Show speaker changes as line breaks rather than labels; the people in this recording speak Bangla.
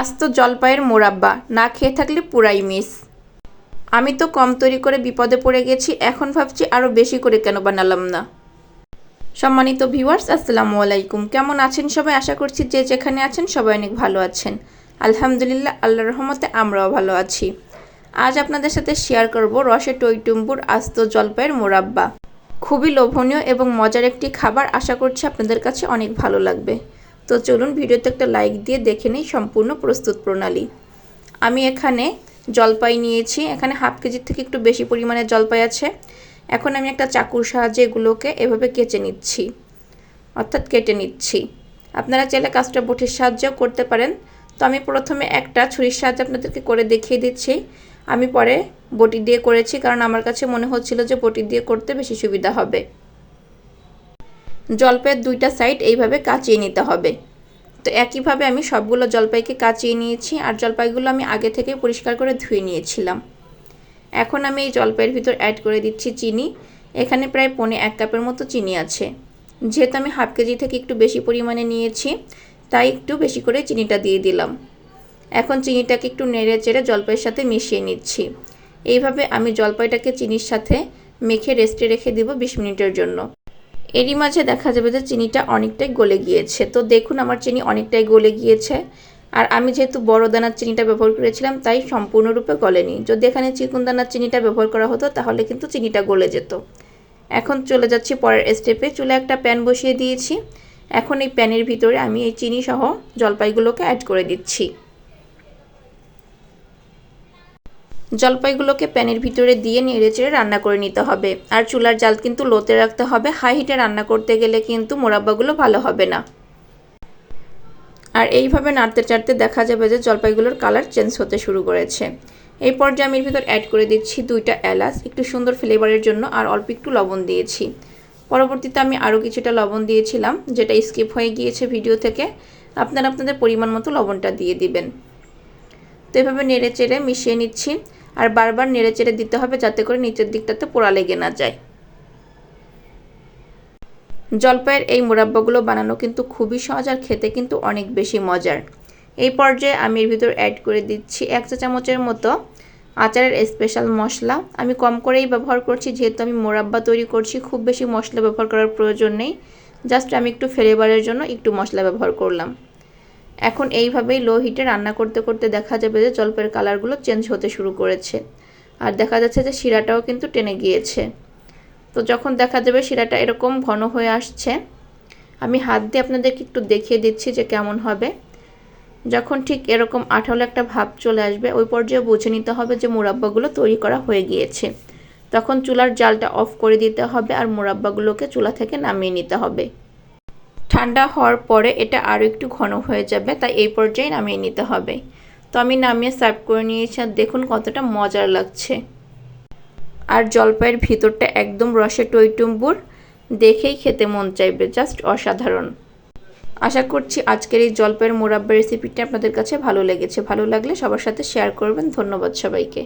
আস্ত জলপাইয়ের মোরাব্বা না খেয়ে থাকলে পুরাই মিস। আমি তো কম তৈরি করে বিপদে পড়ে গেছি, এখন ভাবছি আরও বেশি করে কেন বানালাম না। সম্মানিত ভিউয়ার্স, আসসালামু আলাইকুম। কেমন আছেন সবাই? আশা করছি যে যেখানে আছেন সবাই অনেক ভালো আছেন। আলহামদুলিল্লাহ, আল্লাহর রহমতে আমরাও ভালো আছি। আজ আপনাদের সাথে শেয়ার করব রসে টইটুম্বুর আস্ত জলপাইয়ের মোরাব্বা। খুবই লোভনীয় এবং মজার একটি খাবার, আশা করছি আপনাদের কাছে অনেক ভালো লাগবে। তো চলুন ভিডিওতে একটা লাইক দিয়ে দেখে নিই সম্পূর্ণ প্রস্তুত প্রণালী। আমি এখানে জলপাই নিয়েছি, এখানে হাফ কেজির থেকে একটু বেশি পরিমাণে জলপাই আছে। এখন আমি একটা চাকুর সাহায্যে এগুলোকে এভাবে কেটে নিচ্ছি, অর্থাৎ কেটে নিচ্ছি। আপনারা চাইলে কাজটা বটির সাহায্যেও করতে পারেন। তো আমি প্রথমে একটা ছুরির সাহায্যে আপনাদেরকে করে দেখিয়ে দিচ্ছি। আমি পরে বটি দিয়ে করেছি, কারণ আমার কাছে মনে হচ্ছিল যে বটি দিয়ে করতে বেশি সুবিধা হবে। জলপাইয়ের দুইটা সাইড এইভাবে কাচিয়ে নিতে হবে। তো একইভাবে আমি সবগুলো জলপাইকে কাচিয়ে নিয়েছি, আর জলপাইগুলো আমি আগে থেকে পরিষ্কার করে ধুয়ে নিয়েছিলাম। এখন আমি এই জলপাইয়ের ভিতর অ্যাড করে দিচ্ছি চিনি। এখানে প্রায় 1.25 কাপের মতো চিনি আছে। যেহেতু আমি হাফ কেজি থেকে একটু বেশি পরিমাণে নিয়েছি, তাই একটু বেশি করে চিনিটা দিয়ে দিলাম। এখন চিনিটাকে একটু নেড়ে চেড়ে জলপাইয়ের সাথে মিশিয়ে নিচ্ছি। এইভাবে আমি জলপাইটাকে চিনির সাথে মেখে রেস্টে রেখে দেব 20 মিনিটের জন্য। এরই মাঝে দেখা যাবে যে চিনিটা অনেকটাই গলে গিয়েছে। তো দেখুন, আমার চিনি অনেকটাই গলে গিয়েছে। আর আমি যেহেতু বড় দানার চিনিটা ব্যবহার করেছিলাম, তাই সম্পূর্ণরূপে গলেনি। যদি এখানে চিকন দানার চিনিটা ব্যবহার করা হতো তাহলে কিন্তু চিনিটা গলে যেত। এখন চলে যাচ্ছি পরের স্টেপে। চুলে একটা প্যান বসিয়ে দিয়েছি। এখন এই প্যানের ভিতরে আমি এই চিনি সহ জলপাইগুলোকে অ্যাড করে দিচ্ছি। জলপাইগুলোকে প্যানের ভিতরে দিয়ে নেড়েচেড়ে রান্না করে নিতে হবে। আর চুলার জাল কিন্তু লোতে রাখতে হবে। হাই হিটে রান্না করতে গেলে কিন্তু মোরাব্বাগুলো ভালো হবে না। আর এইভাবে নাড়তে চাড়তে দেখা যাবে যে জলপাইগুলোর কালার চেঞ্জ হতে শুরু করেছে। এই পর্যায়ে আমি এর ভিতর অ্যাড করে দিচ্ছি 2টা এলাচ, একটু সুন্দর ফ্লেভারের জন্য, আর অল্প একটু লবণ দিয়েছি। পরবর্তীতে আমি আরও কিছুটা লবণ দিয়েছিলাম, যেটা স্কিপ হয়ে গিয়েছে ভিডিও থেকে। আপনারা আপনাদের পরিমাণ মতো লবণটা দিয়ে দিবেন। তো এভাবে নেড়ে চেড়ে মিশিয়ে নিচ্ছি। আর বারবার নেড়ে চেড়ে দিতে হবে, যাতে করে নিচের দিকটাতে পোড়া লেগে না যায়। জলপাইয়ের এই মোরাব্বাগুলো বানানো কিন্তু খুবই সহজ, আর খেতে কিন্তু অনেক বেশি মজার। এই পর্যায়ে আমি এর ভিতর অ্যাড করে দিচ্ছি 1 চা চামচের মতো আচারের স্পেশাল মশলা। আমি কম করেই ব্যবহার করছি, যেহেতু আমি মোরাব্বা তৈরি করছি। খুব বেশি মশলা ব্যবহার করার প্রয়োজন নেই, জাস্ট আমি একটু ফ্লেভারের জন্য একটু মশলা ব্যবহার করলাম। এখন এইভাবেই লো হিটে রান্না করতে করতে দেখা যাবে যে জলপাইয়ের কালারগুলো চেঞ্জ হতে শুরু করেছে। আর দেখা যাচ্ছে যে শিরাটাও কিন্তু টেনে গিয়েছে। তো যখন দেখা যাবে শিরাটা এরকম ঘন হয়ে আসছে, আমি হাত দিয়ে আপনাদেরকে একটু দেখিয়ে দিচ্ছি যে কেমন হবে। যখন ঠিক এরকম আঠালো একটা ভাব চলে আসবে, ওই পর্যায়ে বুঝে নিতে হবে যে মোরাব্বাগুলো তৈরি করা হয়ে গিয়েছে। তখন চুলার জালটা অফ করে দিতে হবে, আর মোরাব্বাগুলোকে চুলা থেকে নামিয়ে নিতে হবে। ঠান্ডা হওয়ার পরে এটা আরও একটু ঘন হয়ে যাবে, তাই এই পর্যায়ে নামিয়ে নিতে হবে। তো আমি নামিয়ে সার্ভ করে নিয়েছি, আর দেখুন কতটা মজার লাগছে। আর জলপাইয়ের ভিতরটা একদম রসে টইটুম্বুর, দেখেই খেতে মন চাইবে, জাস্ট অসাধারণ। আশা করছি আজকের এই জলপাইয়ের মোরাব্বা রেসিপিটা আপনাদের কাছে ভালো লেগেছে। ভালো লাগলে সবার সাথে শেয়ার করবেন। ধন্যবাদ সবাইকে।